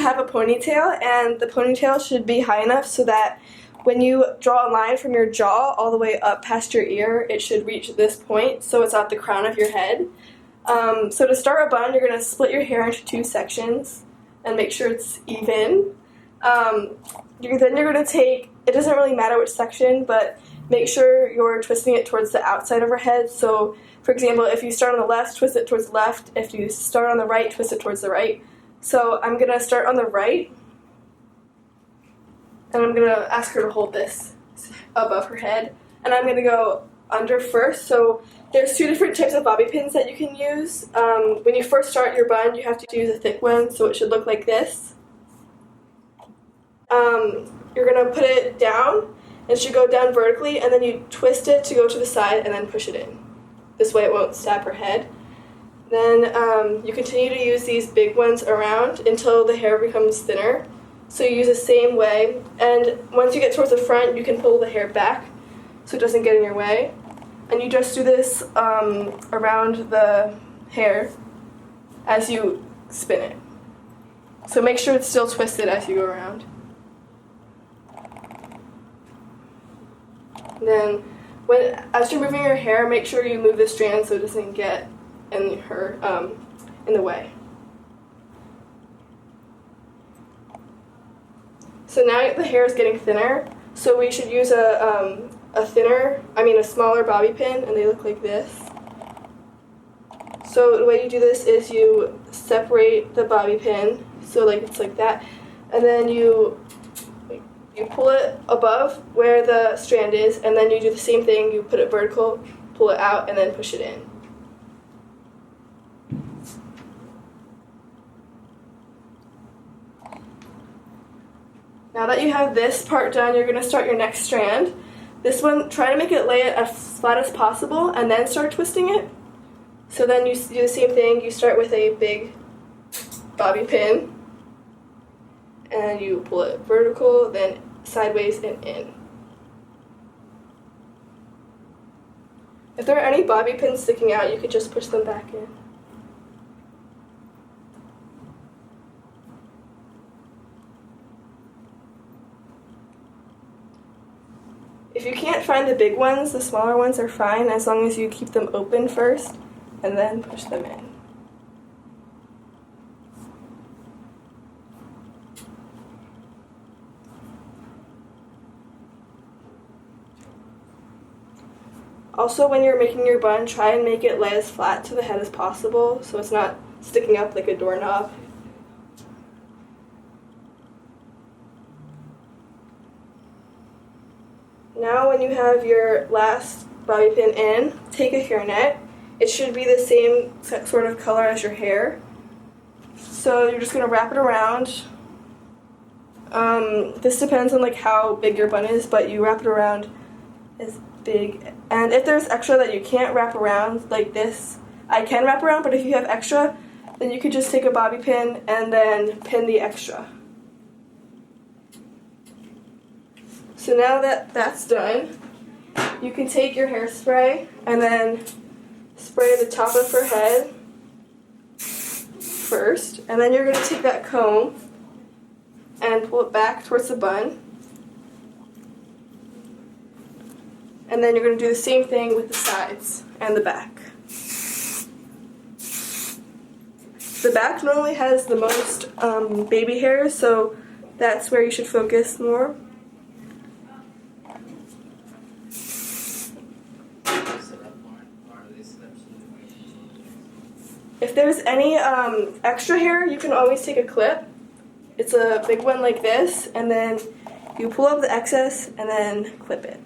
have a ponytail, and the ponytail should be high enough so that when you draw a line from your jaw all the way up past your ear, it should reach this point, so it's at the crown of your head. So to start a bun, you're going to split your hair into 2 sections and make sure it's even. Then you're going to take, it doesn't really matter which section, but make sure you're twisting it towards the outside of her head. So, for example, if you start on the left, twist it towards the left. If you start on the right, twist it towards the right. So I'm going to start on the right, and I'm going to ask her to hold this above her head. And I'm going to go under first. So there's 2 different types of bobby pins that you can use. When you first start your bun, you have to use a thick one, so it should look like this. You're going to put it down. It should go down vertically, and then you twist it to go to the side and then push it in. This way it won't stab her head. Then you continue to use these big ones around until the hair becomes thinner. So you use the same way, and once you get towards the front, you can pull the hair back so it doesn't get in your way. And you just do this around the hair as you spin it. So make sure it's still twisted as you go around. Then, as you're moving your hair, make sure you move the strand so it doesn't get in the way. So now the hair is getting thinner, so we should use a smaller bobby pin, and they look like this. So the way you do this is you separate the bobby pin, so it's like that, and then you pull it above where the strand is, and then you do the same thing. You put it vertical, pull it out, and then push it in. Now that you have this part done, you're going to start your next strand. This one, try to make it lay it as flat as possible, and then start twisting it. So then you do the same thing. You start with a big bobby pin, and you pull it vertical, then sideways and in. If there are any bobby pins sticking out, you could just push them back in. If you can't find the big ones, the smaller ones are fine as long as you keep them open first and then push them in. Also, when you're making your bun, try and make it lay as flat to the head as possible so it's not sticking up like a doorknob. Now when you have your last bobby pin in, take a hairnet. It should be the same sort of color as your hair. So you're just going to wrap it around. This depends on how big your bun is, but you wrap it around as big. And if there's extra that you can't wrap around, like this, I can wrap around, but if you have extra, then you could just take a bobby pin and then pin the extra. So now that that's done, you can take your hairspray and then spray the top of her head first, and then you're going to take that comb and pull it back towards the bun. And then you're going to do the same thing with the sides and the back. The back normally has the most baby hairs, so that's where you should focus more. If there's any extra hair, you can always take a clip. It's a big one like this, and then you pull up the excess and then clip it.